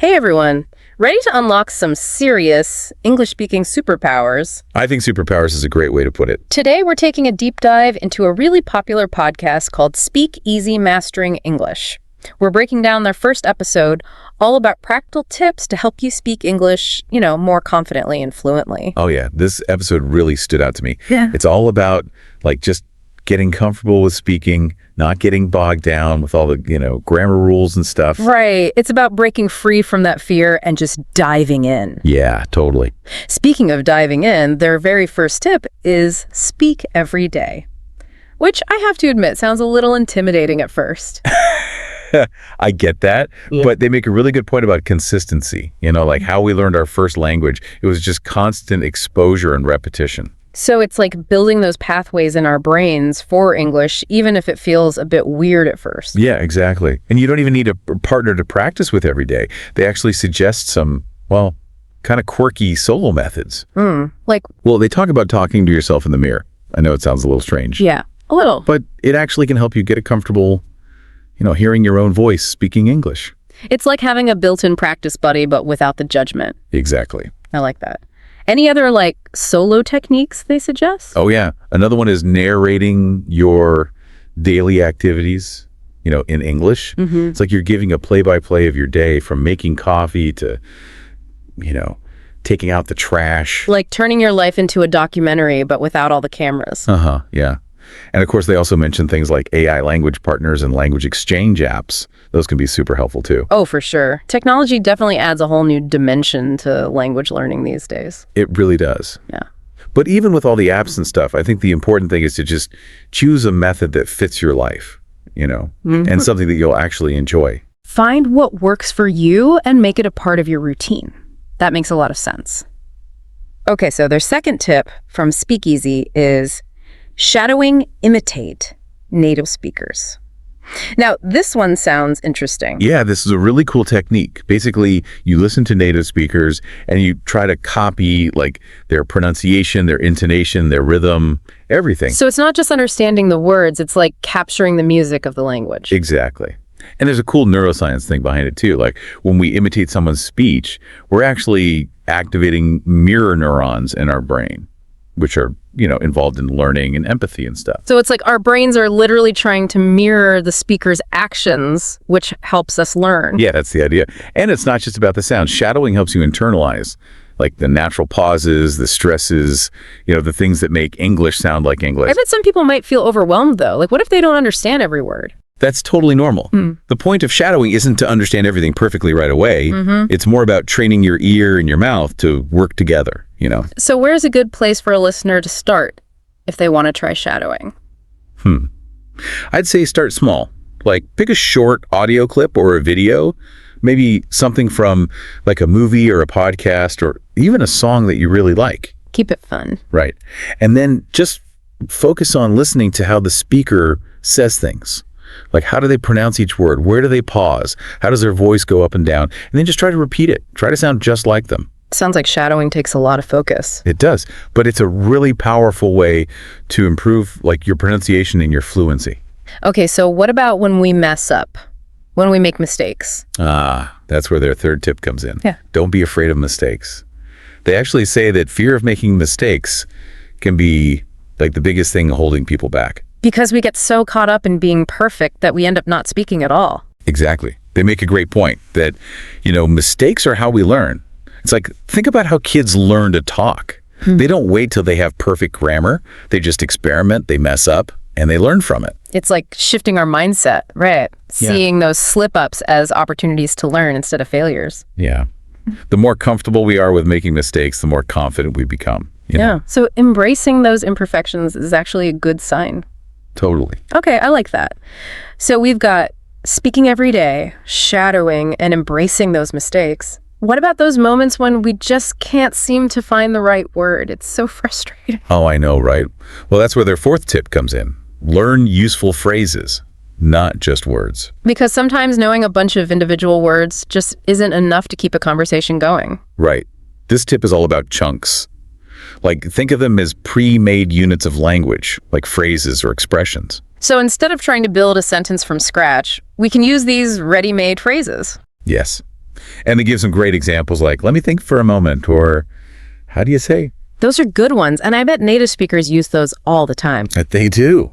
Hey everyone, ready to unlock some serious English-speaking superpowers? I think superpowers is a great way to put it. Today we're taking a deep dive into a really popular podcast called Speak Easy Mastering English. We're breaking down their first episode, all about practical tips to help you speak English, more confidently and fluently. Oh yeah, this episode really stood out to me. Yeah. It's all about just getting comfortable with speaking, not getting bogged down with all the, grammar rules and stuff. Right. It's about breaking free from that fear and just diving in. Yeah, totally. Speaking of diving in, their very first tip is speak every day, which I have to admit sounds a little intimidating at first. I get that, but they make a really good point about consistency. Like how we learned our first language. It was just constant exposure and repetition. So it's like building those pathways in our brains for English, even if it feels a bit weird at first. Yeah, exactly. And you don't even need a partner to practice with every day. They actually suggest some, kind of quirky solo methods. Well, they talk about talking to yourself in the mirror. I know it sounds a little strange. Yeah, a little. But it actually can help you get comfortable, hearing your own voice speaking English. It's like having a built-in practice buddy, but without the judgment. Exactly. I like that. Any other solo techniques they suggest? Oh yeah. Another one is narrating your daily activities, in English. It's like you're giving a play-by-play of your day, from making coffee to, taking out the trash. Like turning your life into a documentary, but without all the cameras. Yeah. And of course, they also mention things like AI language partners and language exchange apps. Those can be super helpful too. Oh, for sure. Technology definitely adds a whole new dimension to language learning these days. It really does. Yeah. But even with all the apps and stuff, I think the important thing is to just choose a method that fits your life, and something that you'll actually enjoy. Find what works for you and make it a part of your routine. That makes a lot of sense. Okay, so their second tip from Speakeasy is shadowing imitate native speakers. Now, this one sounds interesting. Yeah, this is a really cool technique. Basically, you listen to native speakers and you try to copy their pronunciation, their intonation, their rhythm, everything. So it's not just understanding the words, it's like capturing the music of the language. Exactly. And there's a cool neuroscience thing behind it too. Like when we imitate someone's speech, we're actually activating mirror neurons in our brain, which are, involved in learning and empathy and stuff. So it's like our brains are literally trying to mirror the speaker's actions, which helps us learn. Yeah, that's the idea. And it's not just about the sound. Shadowing helps you internalize, the natural pauses, the stresses, the things that make English sound like English. I bet some people might feel overwhelmed, though. What if they don't understand every word? That's totally normal. The point of shadowing isn't to understand everything perfectly right away. It's more about training your ear and your mouth to work together, So where's a good place for a listener to start if they want to try shadowing? I'd say start small. Pick a short audio clip or a video, maybe something from a movie or a podcast or even a song that you really like. Keep it fun. Right. And then just focus on listening to how the speaker says things. How do they pronounce each word? Where do they pause? How does their voice go up and down? And then just try to repeat it. Try to sound just like them. Sounds like shadowing takes a lot of focus. It does, but it's a really powerful way to improve your pronunciation and your fluency. Okay, so what about when we mess up? When we make mistakes? That's where their third tip comes in. Yeah. Don't be afraid of mistakes. They actually say that fear of making mistakes can be the biggest thing holding people back. Because we get so caught up in being perfect that we end up not speaking at all. Exactly. They make a great point that, mistakes are how we learn. It's think about how kids learn to talk. They don't wait till they have perfect grammar. They just experiment, they mess up, and they learn from it. It's like shifting our mindset, right? Seeing those slip-ups as opportunities to learn instead of failures. Yeah. The more comfortable we are with making mistakes, the more confident we become. Yeah. So embracing those imperfections is actually a good sign. Totally. Okay, I like that. So we've got speaking every day, shadowing, and embracing those mistakes. What about those moments when we just can't seem to find the right word? It's so frustrating. Oh, I know, right? Well, that's where their fourth tip comes in. Learn useful phrases, not just words. Because sometimes knowing a bunch of individual words just isn't enough to keep a conversation going. Right. This tip is all about chunks. Think of them as pre-made units of language, like phrases or expressions. So instead of trying to build a sentence from scratch, we can use these ready-made phrases. Yes. And they give some great examples like, let me think for a moment, or how do you say? Those are good ones, and I bet native speakers use those all the time. That they do.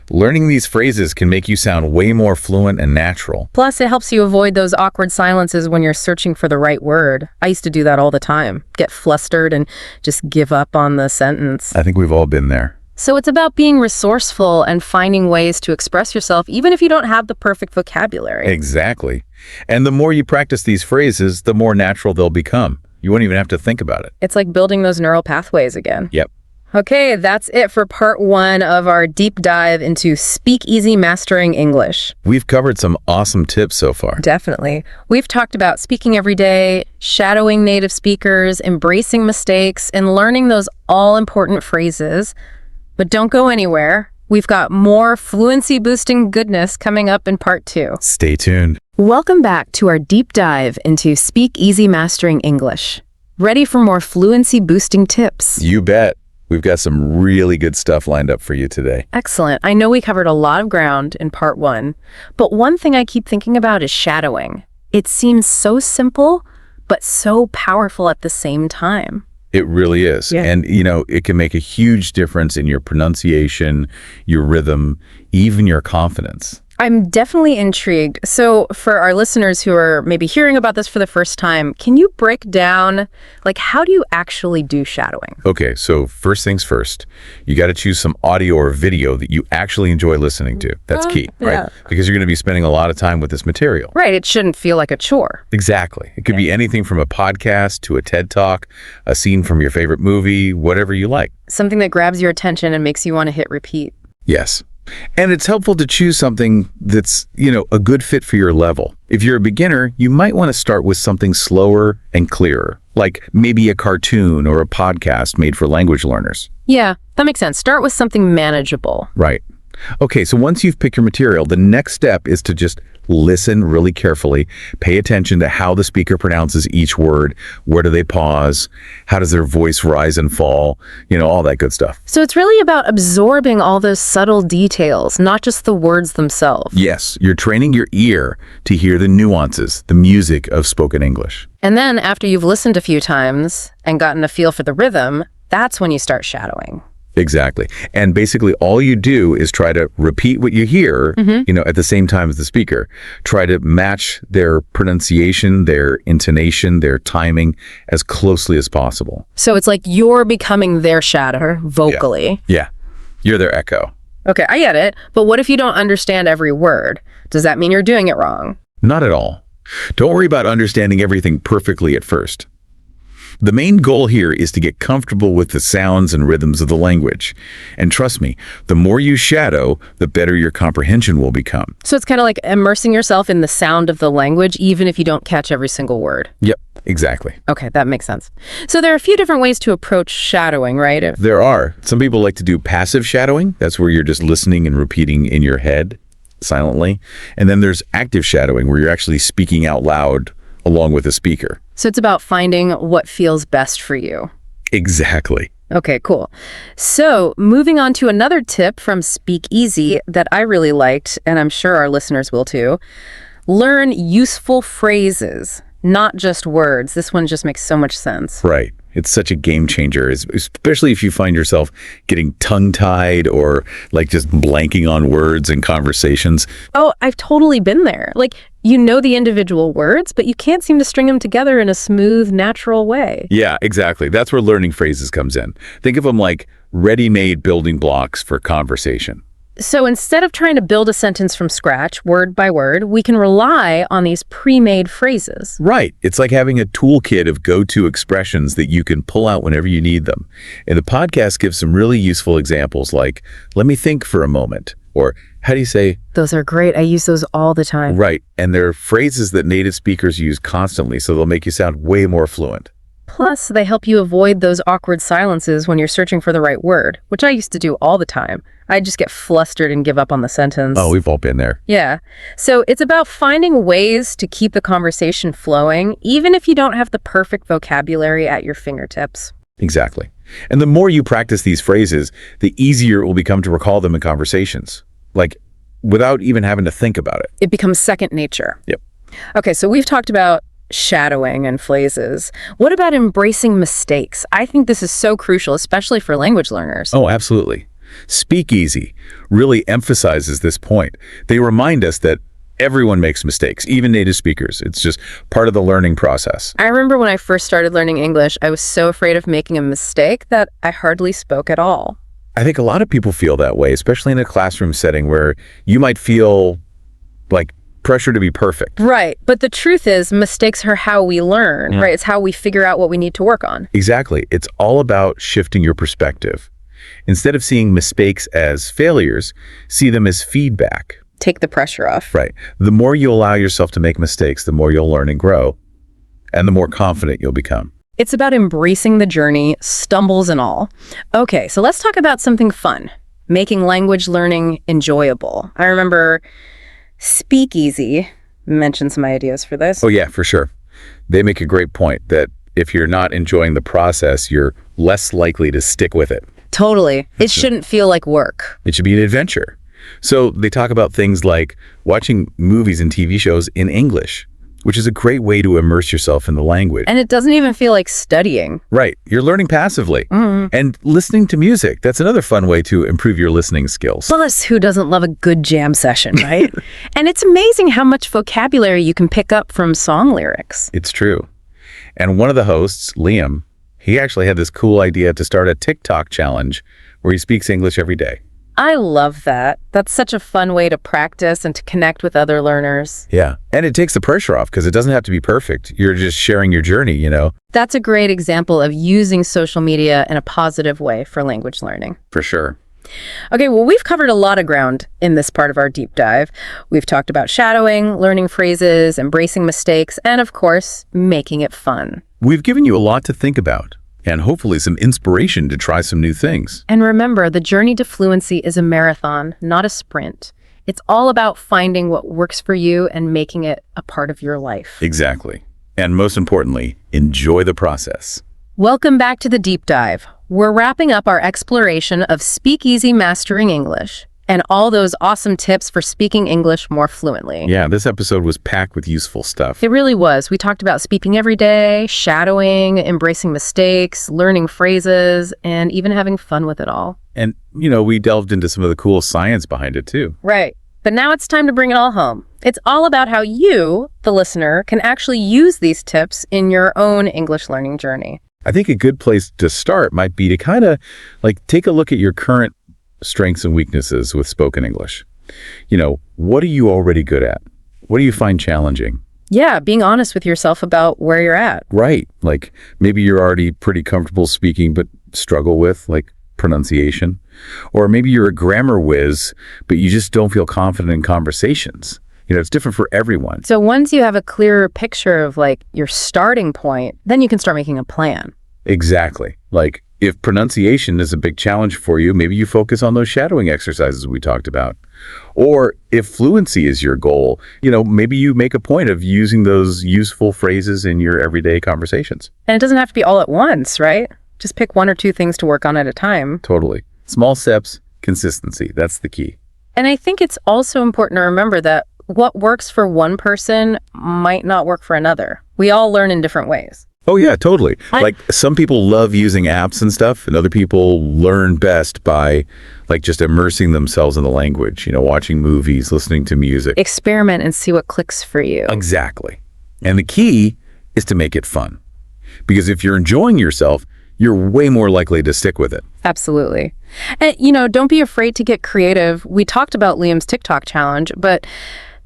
Learning these phrases can make you sound way more fluent and natural. Plus, it helps you avoid those awkward silences when you're searching for the right word. I used to do that all the time. Get flustered and just give up on the sentence. I think we've all been there. So it's about being resourceful and finding ways to express yourself, even if you don't have the perfect vocabulary. Exactly. And the more you practice these phrases, the more natural they'll become. You won't even have to think about it. It's like building those neural pathways again. Yep. Okay, that's it for part 1 of our deep dive into Speakeasy Mastering English. We've covered some awesome tips so far. Definitely. We've talked about speaking every day, shadowing native speakers, embracing mistakes, and learning those all-important phrases. But don't go anywhere. We've got more fluency-boosting goodness coming up in part 2. Stay tuned. Welcome back to our deep dive into Speakeasy Mastering English. Ready for more fluency-boosting tips? You bet. We've got some really good stuff lined up for you today. Excellent. I know we covered a lot of ground in part 1, but one thing I keep thinking about is shadowing. It seems so simple, but so powerful at the same time. It really is. Yeah. And, it can make a huge difference in your pronunciation, your rhythm, even your confidence. I'm definitely intrigued. So for our listeners who are maybe hearing about this for the first time, can you break down, how do you actually do shadowing? Okay, so first things first, you got to choose some audio or video that you actually enjoy listening to. That's key, right? Yeah. Because you're going to be spending a lot of time with this material. Right, it shouldn't feel like a chore. Exactly. It could be anything from a podcast to a TED Talk, a scene from your favorite movie, whatever you like. Something that grabs your attention and makes you want to hit repeat. Yes. And it's helpful to choose something that's, a good fit for your level. If you're a beginner, you might want to start with something slower and clearer, like maybe a cartoon or a podcast made for language learners. Yeah, that makes sense. Start with something manageable. Right. Okay, so once you've picked your material, the next step is to just listen really carefully. Pay attention to how the speaker pronounces each word. Where do they pause? How does their voice rise and fall? All that good stuff. So it's really about absorbing all those subtle details, not just the words themselves. Yes, you're training your ear to hear the nuances, the music of spoken English. And then after you've listened a few times and gotten a feel for the rhythm, that's when you start shadowing. Exactly. And basically all you do is try to repeat what you hear, at the same time as the speaker. Try to match their pronunciation, their intonation, their timing as closely as possible. So it's like you're becoming their shadow vocally. Yeah. You're their echo. Okay, I get it. But what if you don't understand every word? Does that mean you're doing it wrong? Not at all. Don't worry about understanding everything perfectly at first. The main goal here is to get comfortable with the sounds and rhythms of the language. And trust me, the more you shadow, the better your comprehension will become. So it's kind of like immersing yourself in the sound of the language, even if you don't catch every single word. Yep, exactly. Okay, that makes sense. So there are a few different ways to approach shadowing, right? There are. Some people like to do passive shadowing. That's where you're just listening and repeating in your head silently. And then there's active shadowing, where you're actually speaking out loud along with the speaker. So it's about finding what feels best for you. Exactly. Okay, cool. So moving on to another tip from Speakeasy that I really liked, and I'm sure our listeners will too. Learn useful phrases, not just words. This one just makes so much sense. Right. It's such a game changer, especially if you find yourself getting tongue-tied or just blanking on words in conversations. Oh, I've totally been there. You know the individual words, but you can't seem to string them together in a smooth, natural way. Yeah, exactly. That's where learning phrases comes in. Think of them like ready-made building blocks for conversation. So instead of trying to build a sentence from scratch, word by word, we can rely on these pre-made phrases. Right. It's like having a toolkit of go-to expressions that you can pull out whenever you need them. And the podcast gives some really useful examples like, let me think for a moment, or how do you say? Those are great. I use those all the time. Right. And they're phrases that native speakers use constantly, so they'll make you sound way more fluent. Plus, they help you avoid those awkward silences when you're searching for the right word, which I used to do all the time. I'd just get flustered and give up on the sentence. Oh, we've all been there. Yeah. So it's about finding ways to keep the conversation flowing, even if you don't have the perfect vocabulary at your fingertips. Exactly. And the more you practice these phrases, the easier it will become to recall them in conversations, without even having to think about it. It becomes second nature. Yep. Okay, so we've talked about shadowing and phrases. What about embracing mistakes? I think this is so crucial, especially for language learners. Oh, absolutely. Speakeasy really emphasizes this point. They remind us that everyone makes mistakes, even native speakers. It's just part of the learning process. I remember when I first started learning English, I was so afraid of making a mistake that I hardly spoke at all. I think a lot of people feel that way, especially in a classroom setting where you might feel like pressure to be perfect. Right. But the truth is, mistakes are how we learn, right? It's how we figure out what we need to work on. Exactly. It's all about shifting your perspective. Instead of seeing mistakes as failures, see them as feedback. Take the pressure off. Right. The more you allow yourself to make mistakes, the more you'll learn and grow, and the more confident you'll become. It's about embracing the journey, stumbles and all. Okay, so let's talk about something fun, making language learning enjoyable. I remember Speakeasy mentioned some ideas for this. Oh yeah, for sure. They make a great point that if you're not enjoying the process, you're less likely to stick with it. Totally. It shouldn't feel like work. It should be an adventure. So they talk about things like watching movies and TV shows in English, which is a great way to immerse yourself in the language. And it doesn't even feel like studying. Right. You're learning passively. Mm-hmm. And listening to music, that's another fun way to improve your listening skills. Plus, who doesn't love a good jam session, right? And it's amazing how much vocabulary you can pick up from song lyrics. It's true. And one of the hosts, Liam, he actually had this cool idea to start a TikTok challenge where he speaks English every day. I love that. That's such a fun way to practice and to connect with other learners. Yeah. And it takes the pressure off because it doesn't have to be perfect. You're just sharing your journey, you know? That's a great example of using social media in a positive way for language learning. For sure. Okay, well, we've covered a lot of ground in this part of our deep dive. We've talked about shadowing, learning phrases, embracing mistakes, and of course, making it fun. We've given you a lot to think about and hopefully some inspiration to try some new things. And remember, the journey to fluency is a marathon, not a sprint. It's all about finding what works for you and making it a part of your life. Exactly. And most importantly, enjoy the process. Welcome back to the deep dive. We're wrapping up our exploration of Speakeasy Mastering English and all those awesome tips for speaking English more fluently. Yeah, this episode was packed with useful stuff. It really was. We talked about speaking every day, shadowing, embracing mistakes, learning phrases, and even having fun with it all. And, we delved into some of the cool science behind it too. Right. But now it's time to bring it all home. It's all about how you, the listener, can actually use these tips in your own English learning journey. I think a good place to start might be to kind of take a look at your current strengths and weaknesses with spoken English. What are you already good at? What do you find challenging? Yeah, being honest with yourself about where you're at. Right. Maybe you're already pretty comfortable speaking, but struggle with pronunciation. Or maybe you're a grammar whiz, but you just don't feel confident in conversations. It's different for everyone. So once you have a clearer picture of your starting point, then you can start making a plan. Exactly. If pronunciation is a big challenge for you, maybe you focus on those shadowing exercises we talked about. Or if fluency is your goal, maybe you make a point of using those useful phrases in your everyday conversations. And it doesn't have to be all at once, right? Just pick one or two things to work on at a time. Totally. Small steps, consistency. That's the key. And I think it's also important to remember that what works for one person might not work for another. We all learn in different ways. Oh, yeah, totally. Some people love using apps and stuff, and other people learn best by just immersing themselves in the language, watching movies, listening to music. Experiment and see what clicks for you. Exactly. And the key is to make it fun. Because if you're enjoying yourself, you're way more likely to stick with it. Absolutely. And, don't be afraid to get creative. We talked about Liam's TikTok challenge, but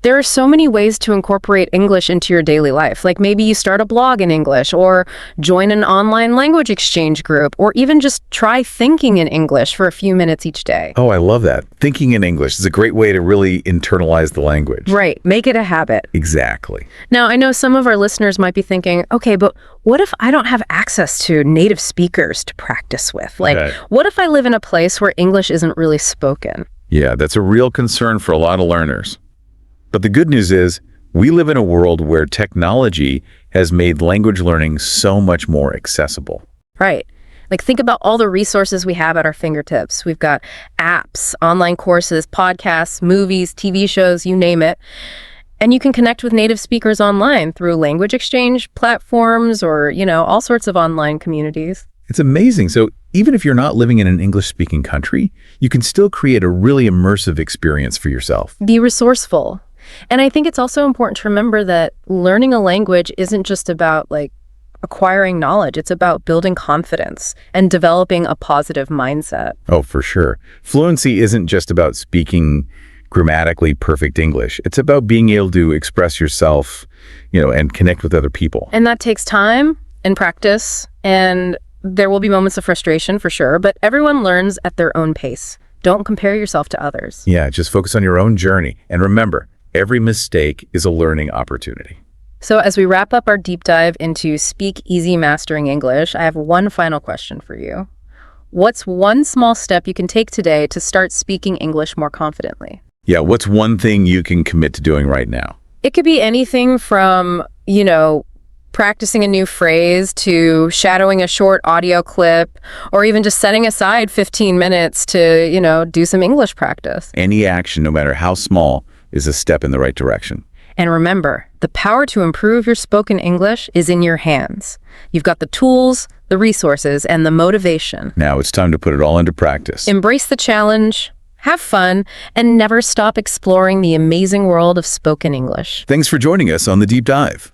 there are so many ways to incorporate English into your daily life. Maybe you start a blog in English or join an online language exchange group or even just try thinking in English for a few minutes each day. Oh, I love that. Thinking in English is a great way to really internalize the language. Right. Make it a habit. Exactly. Now, I know some of our listeners might be thinking, okay, but what if I don't have access to native speakers to practice with? What if I live in a place where English isn't really spoken? Yeah, that's a real concern for a lot of learners. But the good news is, we live in a world where technology has made language learning so much more accessible. Right. Think about all the resources we have at our fingertips. We've got apps, online courses, podcasts, movies, TV shows, you name it. And you can connect with native speakers online through language exchange platforms or, all sorts of online communities. It's amazing. So even if you're not living in an English-speaking country, you can still create a really immersive experience for yourself. Be resourceful. And I think it's also important to remember that learning a language isn't just about acquiring knowledge. It's about building confidence and developing a positive mindset. Oh, for sure. Fluency isn't just about speaking grammatically perfect English. It's about being able to express yourself, and connect with other people. And that takes time and practice, and there will be moments of frustration for sure, but everyone learns at their own pace. Don't compare yourself to others. Yeah, just focus on your own journey. And remember, every mistake is a learning opportunity. So as we wrap up our deep dive into Speak Easy Mastering English, I have one final question for you. What's one small step you can take today to start speaking English more confidently? Yeah, what's one thing you can commit to doing right now? It could be anything from, practicing a new phrase to shadowing a short audio clip, or even just setting aside 15 minutes to, do some English practice. Any action, no matter how small, is a step in the right direction. And remember, the power to improve your spoken English is in your hands. You've got the tools, the resources, and the motivation. Now it's time to put it all into practice. Embrace the challenge, have fun, and never stop exploring the amazing world of spoken English. Thanks for joining us on The Deep Dive.